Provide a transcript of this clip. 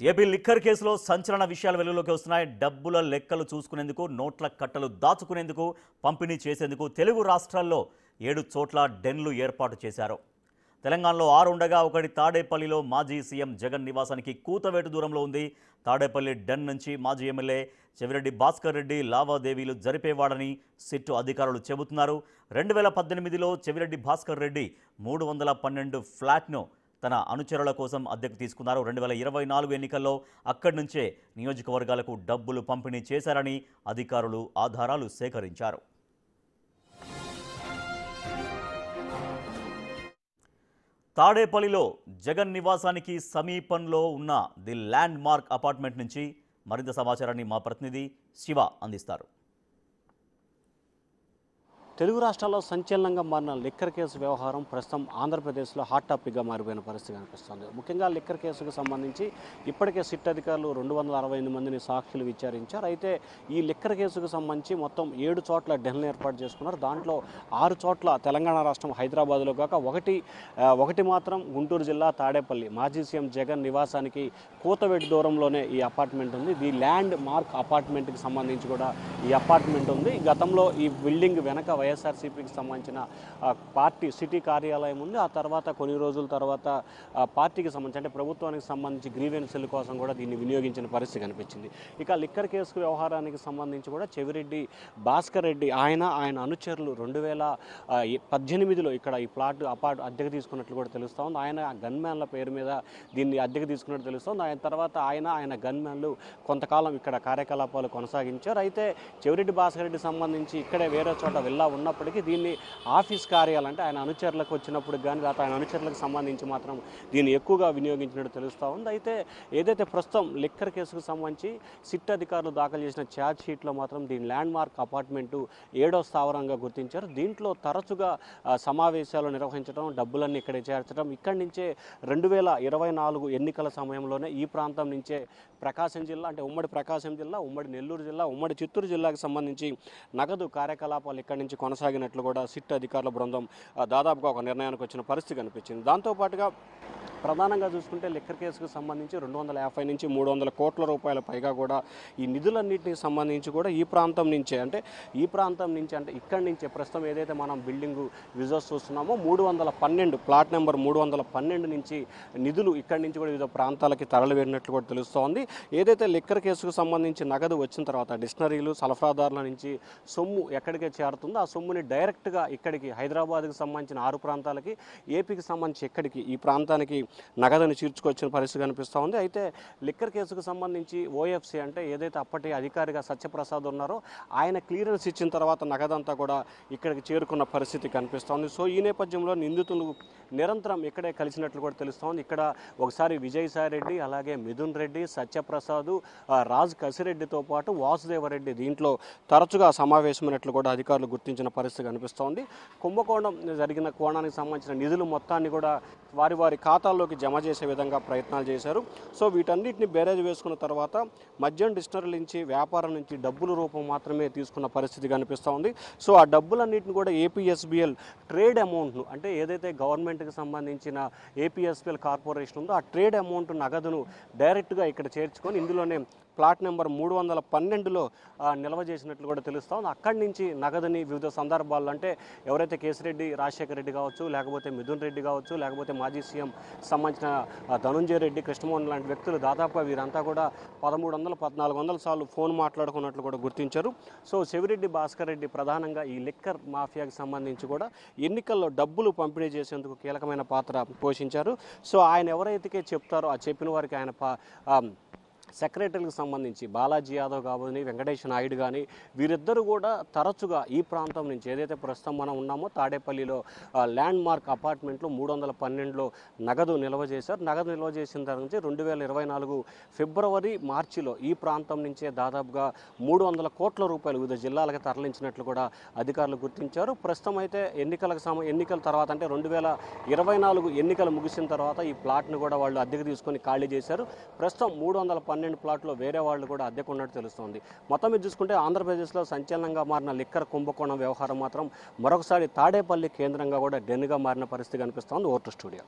AP liquor కేసులో సంచలన విషయాలు వెలుగులోకి వస్తున్నాయి. డబ్బుల లెక్కలు చూసుకునేందుకు, నోట్ల కట్టలు దాచుకునేందుకు, పంపిణీ చేసేందుకు తెలుగు రాష్ట్రాల్లో 7 చోట్ల డెన్లు ఏర్పాటు చేశారు. తెలంగాణలో 6 ఉండగా ఒకటి తాడేపల్లిలో మాజీ సీఎం జగన్ నివాసానికి కూతవేటు దూరంలో ఉంది. తాడేపల్లి డెన్ నుంచి మాజీ ఎమ్మెల్యే చెవిరెడ్డి భాస్కర్ రెడ్డి లావాదేవీలు జరిపేవాడని సిట్టు అధికారులు చెబుతున్నారు. 2018లో చెవిరెడ్డి భాస్కర్ రెడ్డి 312 ఫ్లాట్ను తన అనుచరుల కోసం అద్దెకు తీసుకున్నారు. 2024 ఎన్నికల్లో అక్కడి నుంచే నియోజకవర్గాలకు డబ్బులు పంపిణీ చేశారని అధికారులు ఆధారాలు సేకరించారు. తాడేపల్లిలో జగన్ నివాసానికి సమీపంలో ఉన్న ది ల్యాండ్ మార్క్ అపార్ట్మెంట్ నుంచి మరింత సమాచారాన్ని మా ప్రతినిధి శివ అందిస్తారు. తెలుగు రాష్ట్రాల్లో సంచలనంగా మారిన లిక్కర్ కేసు వ్యవహారం ప్రస్తుతం ఆంధ్రప్రదేశ్లో హాట్ టాపిక్గా మారిపోయిన పరిస్థితి కనిపిస్తుంది. ముఖ్యంగా లిక్కర్ కేసుకు సంబంధించి ఇప్పటికే సిట్ అధికారులు 268 మందిని సాక్షులు విచారించారు. అయితే ఈ లిక్కర్ కేసుకు సంబంధించి మొత్తం 7 చోట్ల డెన్లు ఏర్పాటు చేసుకున్నారు. దాంట్లో 6 చోట్ల తెలంగాణ రాష్ట్రం హైదరాబాద్లో కాక ఒకటి మాత్రం గుంటూరు జిల్లా తాడేపల్లి మాజీ సీఎం జగన్ నివాసానికి కూతవేటు దూరంలోనే ఈ అపార్ట్మెంట్ ఉంది. ది ల్యాండ్ మార్క్ అపార్ట్మెంట్కి సంబంధించి కూడా ఈ అపార్ట్మెంట్ ఉంది. గతంలో ఈ బిల్డింగ్ వెనక వైఎస్ఆర్సీపీకి సంబంధించిన పార్టీ సిటీ కార్యాలయం ఉంది. ఆ తర్వాత కొన్ని రోజుల తర్వాత పార్టీకి సంబంధించి అంటే ప్రభుత్వానికి సంబంధించి గ్రీవెన్సీల కోసం కూడా దీన్ని వినియోగించిన పరిస్థితి కనిపించింది. ఇక లిక్కర్ కేసు వ్యవహారానికి సంబంధించి కూడా చెవిరెడ్డి భాస్కర్ రెడ్డి ఆయన అనుచరులు 2018లో ఇక్కడ ఈ అద్దెకు తీసుకున్నట్లు కూడా తెలుస్తోంది. ఆయన గన్మ్యాన్ల పేరు మీద దీన్ని అద్దెకు తీసుకున్నట్టు తెలుస్తోంది. ఆయన తర్వాత ఆయన గన్మ్యాన్లు కొంతకాలం ఇక్కడ కార్యకలాపాలు కొనసాగించారు. అయితే చెవిరెడ్డి భాస్కర్ రెడ్డి సంబంధించి ఇక్కడే వేరే చోట ఉన్నప్పటికీ దీన్ని ఆఫీస్ కార్యాలయం అంటే ఆయన అనుచరులకు వచ్చినప్పుడు కానీ లేకపోతే ఆయన అనుచరులకు సంబంధించి మాత్రం దీన్ని ఎక్కువగా వినియోగించినట్టు తెలుస్తూ ఉంది. అయితే ఏదైతే ప్రస్తుతం లిక్కర్ కేసుకు సంబంధించి సిట్ అధికారులు దాఖలు చేసిన ఛార్జ్ షీట్లో మాత్రం దీని ల్యాండ్ మార్క్ అపార్ట్మెంటు 7వ స్థావరంగా గుర్తించారు. దీంట్లో తరచుగా సమావేశాలు నిర్వహించడం, డబ్బులన్నీ ఇక్కడే చేర్చడం, ఇక్కడి నుంచే 2024 ఎన్నికల సమయంలోనే ఈ ప్రాంతం నుంచే ప్రకాశం జిల్లా అంటే ఉమ్మడి ప్రకాశం జిల్లా, ఉమ్మడి నెల్లూరు జిల్లా, ఉమ్మడి చిత్తూరు జిల్లాకు సంబంధించి నగదు కార్యకలాపాలు ఇక్కడి నుంచి కొనసాగినట్లు కూడా సిట్ అధికారుల బృందం దాదాపుగా ఒక నిర్ణయానికి వచ్చిన పరిస్థితి కనిపించింది. దాంతోపాటుగా ప్రధానంగా చూసుకుంటే లిక్కర్ కేసుకు సంబంధించి 250 నుంచి 300 కోట్ల రూపాయల పైగా కూడా ఈ నిధులన్నింటికి సంబంధించి కూడా ఈ ప్రాంతం నుంచే అంటే ఇక్కడి నుంచే ప్రస్తుతం ఏదైతే మనం బిల్డింగు విజువల్స్ చూస్తున్నామో 312 ప్లాట్ నెంబర్ 312 నుంచి నిధులు ఇక్కడి నుంచి కూడా వివిధ ప్రాంతాలకి తరలివేరినట్లు కూడా తెలుస్తోంది. ఏదైతే లిక్కర్ కేసుకు సంబంధించి నగదు వచ్చిన తర్వాత డిక్షనరీలు సరఫరాదారుల నుంచి సొమ్ము ఎక్కడికే చేరుతుందో ఆ సొమ్ముని డైరెక్ట్గా ఇక్కడికి హైదరాబాద్కి సంబంధించిన 6 ప్రాంతాలకి, ఏపీకి సంబంధించి ఇక్కడికి ఈ ప్రాంతానికి నగదుని చీర్చుకొచ్చిన పరిస్థితి కనిపిస్తూ ఉంది. అయితే లిక్కర్ కేసుకు సంబంధించి ఓఎఫ్సీ అంటే ఏదైతే అప్పటి అధికారిగా సత్యప్రసాద్ ఉన్నారో ఆయన క్లియరెన్స్ ఇచ్చిన తర్వాత నగదంతా కూడా ఇక్కడికి చేరుకున్న పరిస్థితి కనిపిస్తోంది. సో ఈ నేపథ్యంలో నిందితులు నిరంతరం ఇక్కడే కలిసినట్లు కూడా తెలుస్తోంది. ఇక్కడ ఒకసారి విజయసాయి రెడ్డి, అలాగే మిథున్ రెడ్డి, సత్యప్రసాద్, రాజ్ కసిరెడ్డితో పాటు వాసుదేవరెడ్డి దీంట్లో తరచుగా సమావేశమైనట్లు కూడా అధికారులు గుర్తించిన పరిస్థితి కనిపిస్తోంది. కుంభకోణం జరిగిన కోణానికి సంబంధించిన నిధులు మొత్తాన్ని కూడా వారి ఖాతాల్లోకి జమ చేసే విధంగా ప్రయత్నాలు చేశారు. సో వీటన్నిటిని బేరేజ్ వేసుకున్న తర్వాత మద్యం డిక్షనరీ నుంచి వ్యాపారం నుంచి డబ్బుల రూపం మాత్రమే తీసుకున్న పరిస్థితి కనిపిస్తూ ఉంది. సో ఆ డబ్బులన్నింటిని కూడా ఏపీఎస్బిఎల్ ట్రేడ్ అమౌంట్ను అంటే ఏదైతే గవర్నమెంట్కి సంబంధించిన ఏపీఎస్బిఎల్ కార్పొరేషన్ ఉందో ఆ ట్రేడ్ అమౌంట్ నగదును డైరెక్ట్గా ఇక్కడ చేర్చుకొని ఇందులోనే ప్లాట్ నెంబర్ 312లో నిల్వ చేసినట్లు కూడా తెలుస్తోంది. అక్కడి నుంచి నగదుని వివిధ సందర్భాల్లో అంటే ఎవరైతే కేసిరెడ్డి రాజశేఖర రెడ్డి కావచ్చు, లేకపోతే మిథున్ రెడ్డి కావచ్చు, లేకపోతే మాజీ సీఎం సంబంధించిన ధనుంజయ రెడ్డి, కృష్ణమోహన్ లాంటి వ్యక్తులు దాదాపుగా వీరంతా కూడా 1300, 1400 సార్లు ఫోన్ మాట్లాడుకున్నట్లు కూడా గుర్తించారు. సో చెవిరెడ్డి భాస్కర్ రెడ్డి ప్రధానంగా ఈ లిక్కర్ మాఫియాకి సంబంధించి కూడా ఎన్నికల్లో డబ్బులు పంపిణీ చేసేందుకు కీలకమైన పాత్ర పోషించారు. సో ఆయన ఎవరైతే చెప్తారో ఆ చెప్పిన వారికి ఆయన సెక్రటరీలకు సంబంధించి బాలాజీ యాదవ్ కానీ, వెంకటేష్ నాయుడు కానీ వీరిద్దరూ కూడా తరచుగా ఈ ప్రాంతం నుంచి ఏదైతే ప్రస్తుతం మనం ఉన్నామో తాడేపల్లిలో ల్యాండ్ మార్క్ అపార్ట్మెంట్లో 312లో నగదు నిల్వ చేశారు. నగదు నిల్వ చేసిన దాని నుంచి 2024 ఫిబ్రవరి, మార్చిలో ఈ ప్రాంతం నుంచే దాదాపుగా 300 కోట్ల రూపాయలు వివిధ జిల్లాలకు తరలించినట్లు కూడా అధికారులు గుర్తించారు. ప్రస్తుతం అయితే ఎన్నికల తర్వాత అంటే 2024 ఎన్నికలు ముగిసిన తర్వాత ఈ ప్లాట్ను కూడా వాళ్ళు అద్దెకు తీసుకొని ఖాళీ చేశారు. ప్రస్తుతం 312 ప్లాట్లో వేరే వాళ్ళు కూడా అద్దెకున్నట్టు తెలుస్తోంది. మొత్తం మీద చూసుకుంటే ఆంధ్రప్రదేశ్లో సంచలనంగా మారిన లిక్కర్ కుంభకోణం వ్యవహారం మాత్రం మరొకసారి తాడేపల్లి కేంద్రంగా కూడా డెన్గా మారిన పరిస్థితి కనిపిస్తోంది. Over to studio.